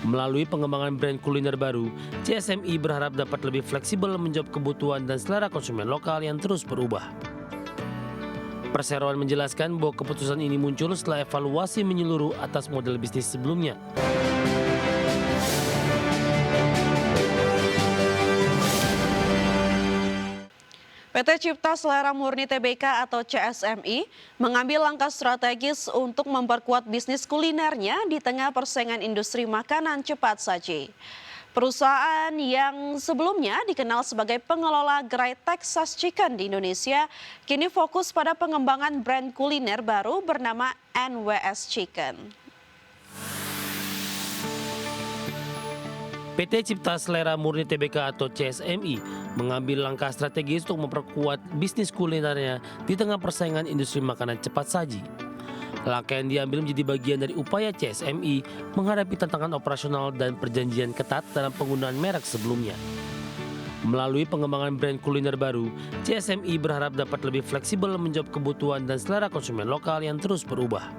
Melalui pengembangan brand kuliner baru, CSMI berharap dapat lebih fleksibel menjawab kebutuhan dan selera konsumen lokal yang terus berubah. Perseroan menjelaskan bahwa keputusan ini muncul setelah evaluasi menyeluruh atas model bisnis sebelumnya. PT Cipta Selera Murni Tbk atau CSMI mengambil langkah strategis untuk memperkuat bisnis kulinernya di tengah persaingan industri makanan cepat saji. Perusahaan yang sebelumnya dikenal sebagai pengelola gerai Texas Chicken di Indonesia kini fokus pada pengembangan brand kuliner baru bernama NWS Chicken. PT Cipta Selera Murni Tbk atau CSMI mengambil langkah strategis untuk memperkuat bisnis kulinernya di tengah persaingan industri makanan cepat saji. Langkah yang diambil menjadi bagian dari upaya CSMI menghadapi tantangan operasional dan perjanjian ketat dalam penggunaan merek sebelumnya. Melalui pengembangan brand kuliner baru, CSMI berharap dapat lebih fleksibel menjawab kebutuhan dan selera konsumen lokal yang terus berubah.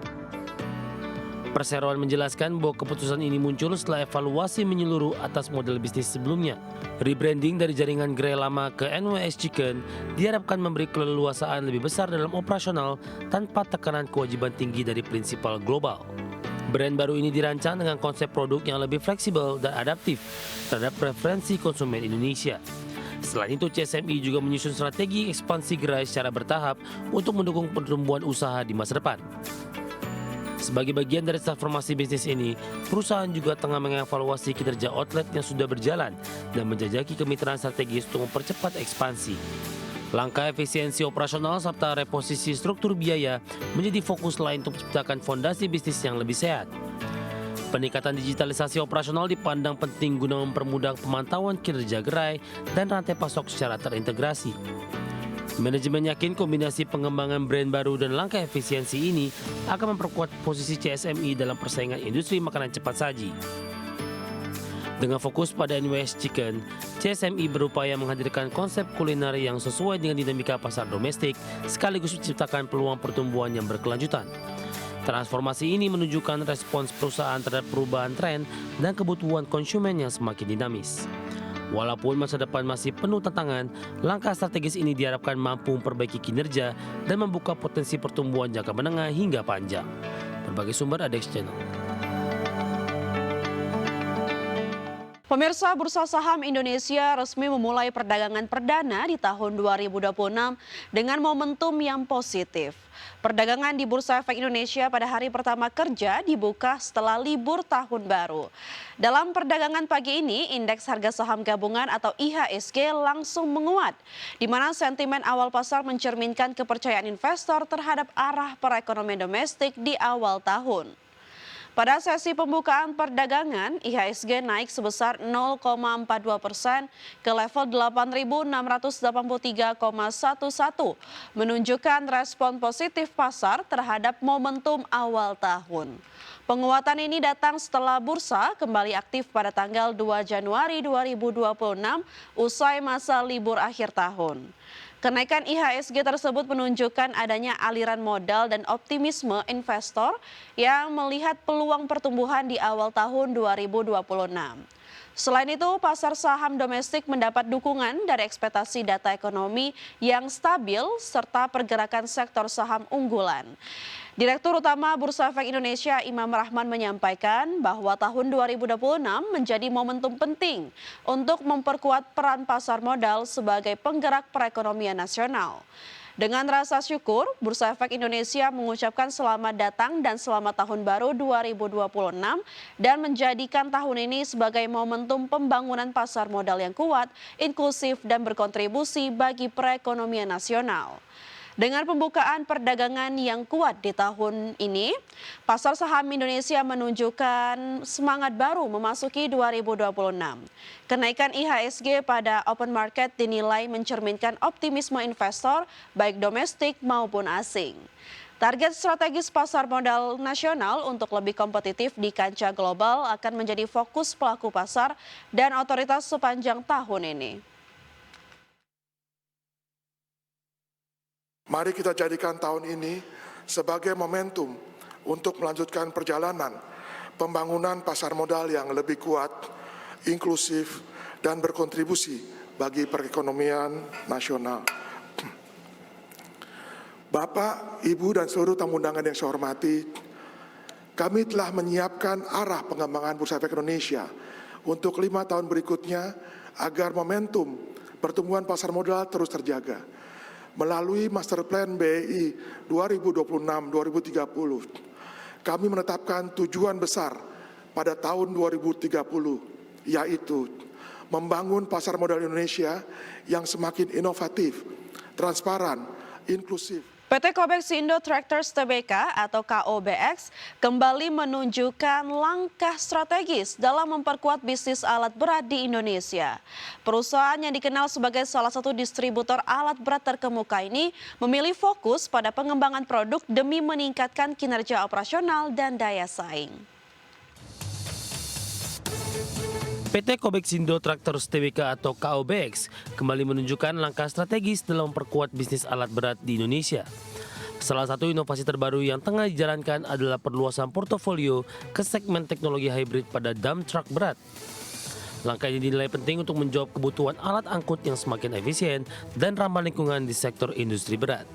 Perseroan menjelaskan bahwa keputusan ini muncul setelah evaluasi menyeluruh atas model bisnis sebelumnya. Rebranding dari jaringan gerai lama ke NWS Chicken diharapkan memberi keleluasaan lebih besar dalam operasional tanpa tekanan kewajiban tinggi dari prinsipal global. Brand baru ini dirancang dengan konsep produk yang lebih fleksibel dan adaptif terhadap preferensi konsumen Indonesia. Selain itu, CSMI juga menyusun strategi ekspansi gerai secara bertahap untuk mendukung pertumbuhan usaha di masa depan. Sebagai bagian dari transformasi bisnis ini, perusahaan juga tengah mengevaluasi kinerja outlet yang sudah berjalan dan menjajaki kemitraan strategis untuk mempercepat ekspansi. Langkah efisiensi operasional serta reposisi struktur biaya menjadi fokus lain untuk menciptakan fondasi bisnis yang lebih sehat. Peningkatan digitalisasi operasional dipandang penting guna mempermudah pemantauan kinerja gerai dan rantai pasok secara terintegrasi. Manajemen yakin kombinasi pengembangan brand baru dan langkah efisiensi ini akan memperkuat posisi CSMI dalam persaingan industri makanan cepat saji. Dengan fokus pada NWS Chicken, CSMI berupaya menghadirkan konsep kuliner yang sesuai dengan dinamika pasar domestik sekaligus menciptakan peluang pertumbuhan yang berkelanjutan. Transformasi ini menunjukkan respons perusahaan terhadap perubahan tren dan kebutuhan konsumen yang semakin dinamis. Walaupun masa depan masih penuh tantangan, langkah strategis ini diharapkan mampu memperbaiki kinerja dan membuka potensi pertumbuhan jangka menengah hingga panjang. Berbagai sumber ada di channel. Pemirsa, Bursa Saham Indonesia resmi memulai perdagangan perdana di tahun 2026 dengan momentum yang positif. Perdagangan di Bursa Efek Indonesia pada hari pertama kerja dibuka setelah libur tahun baru. Dalam perdagangan pagi ini, indeks harga saham gabungan atau IHSG langsung menguat, di mana sentimen awal pasar mencerminkan kepercayaan investor terhadap arah perekonomian domestik di awal tahun. Pada sesi pembukaan perdagangan, IHSG naik sebesar 0,42% ke level 8.683,11, menunjukkan respon positif pasar terhadap momentum awal tahun. Penguatan ini datang setelah bursa kembali aktif pada tanggal 2 Januari 2026 usai masa libur akhir tahun. Kenaikan IHSG tersebut menunjukkan adanya aliran modal dan optimisme investor yang melihat peluang pertumbuhan di awal tahun 2026. Selain itu, pasar saham domestik mendapat dukungan dari ekspektasi data ekonomi yang stabil serta pergerakan sektor saham unggulan. Direktur Utama Bursa Efek Indonesia Imam Rahman menyampaikan bahwa tahun 2026 menjadi momentum penting untuk memperkuat peran pasar modal sebagai penggerak perekonomian nasional. Dengan rasa syukur, Bursa Efek Indonesia mengucapkan selamat datang dan selamat tahun baru 2026 dan menjadikan tahun ini sebagai momentum pembangunan pasar modal yang kuat, inklusif dan berkontribusi bagi perekonomian nasional. Dengan pembukaan perdagangan yang kuat di tahun ini, pasar saham Indonesia menunjukkan semangat baru memasuki 2026. Kenaikan IHSG pada open market dinilai mencerminkan optimisme investor baik domestik maupun asing. Target strategis pasar modal nasional untuk lebih kompetitif di kancah global akan menjadi fokus pelaku pasar dan otoritas sepanjang tahun ini. Mari kita jadikan tahun ini sebagai momentum untuk melanjutkan perjalanan pembangunan pasar modal yang lebih kuat, inklusif, dan berkontribusi bagi perekonomian nasional. Bapak, Ibu, dan seluruh tamu undangan yang saya hormati, kami telah menyiapkan arah pengembangan Bursa Efek Indonesia untuk 5 tahun berikutnya agar momentum pertumbuhan pasar modal terus terjaga. Melalui Master Plan BEI 2026-2030, kami menetapkan tujuan besar pada tahun 2030, yaitu membangun pasar modal Indonesia yang semakin inovatif, transparan, inklusif. PT Kobexindo Tractors Tbk atau KOBX kembali menunjukkan langkah strategis dalam memperkuat bisnis alat berat di Indonesia. Perusahaan yang dikenal sebagai salah satu distributor alat berat terkemuka ini memilih fokus pada pengembangan produk demi meningkatkan kinerja operasional dan daya saing. PT Kobexindo Tractors Tbk atau KOBX kembali menunjukkan langkah strategis dalam memperkuat bisnis alat berat di Indonesia. Salah satu inovasi terbaru yang tengah dijalankan adalah perluasan portofolio ke segmen teknologi hybrid pada dump truck berat. Langkah ini dinilai penting untuk menjawab kebutuhan alat angkut yang semakin efisien dan ramah lingkungan di sektor industri berat.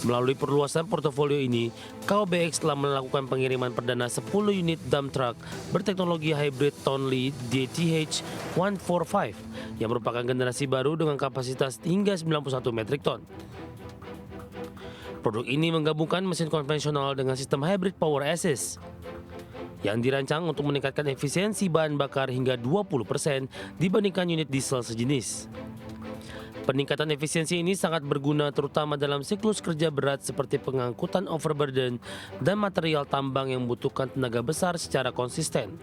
Melalui perluasan portofolio ini, KOBX telah melakukan pengiriman perdana 10 unit dump truck berteknologi hybrid Tonley DTH 145 yang merupakan generasi baru dengan kapasitas hingga 91 metrik ton. Produk ini menggabungkan mesin konvensional dengan sistem hybrid power assist yang dirancang untuk meningkatkan efisiensi bahan bakar hingga 20% dibandingkan unit diesel sejenis. Peningkatan efisiensi ini sangat berguna terutama dalam siklus kerja berat seperti pengangkutan overburden dan material tambang yang membutuhkan tenaga besar secara konsisten.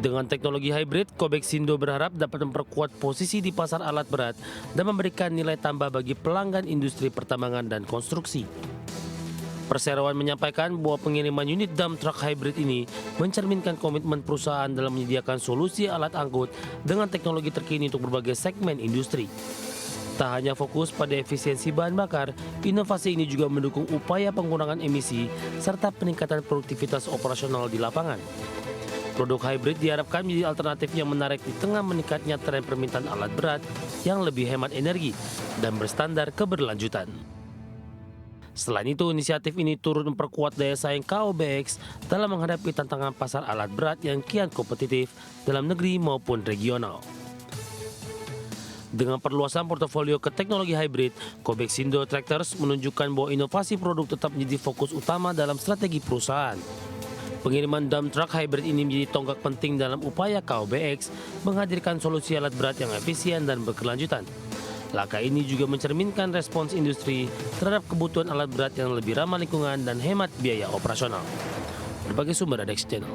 Dengan teknologi hybrid, Kobexindo berharap dapat memperkuat posisi di pasar alat berat dan memberikan nilai tambah bagi pelanggan industri pertambangan dan konstruksi. Perseroan menyampaikan bahwa pengiriman unit dump truck hybrid ini mencerminkan komitmen perusahaan dalam menyediakan solusi alat angkut dengan teknologi terkini untuk berbagai segmen industri. Tak hanya fokus pada efisiensi bahan bakar, inovasi ini juga mendukung upaya pengurangan emisi serta peningkatan produktivitas operasional di lapangan. Produk hybrid diharapkan menjadi alternatif yang menarik di tengah meningkatnya tren permintaan alat berat yang lebih hemat energi dan berstandar keberlanjutan. Selain itu, inisiatif ini turut memperkuat daya saing KOBX dalam menghadapi tantangan pasar alat berat yang kian kompetitif dalam negeri maupun regional. Dengan perluasan portofolio ke teknologi hybrid, Kobexindo Tractors menunjukkan bahwa inovasi produk tetap menjadi fokus utama dalam strategi perusahaan. Pengiriman dump truck hybrid ini menjadi tonggak penting dalam upaya KOBX menghadirkan solusi alat berat yang efisien dan berkelanjutan. Langkah ini juga mencerminkan respons industri terhadap kebutuhan alat berat yang lebih ramah lingkungan dan hemat biaya operasional. Berbagai sumber ada di Channel.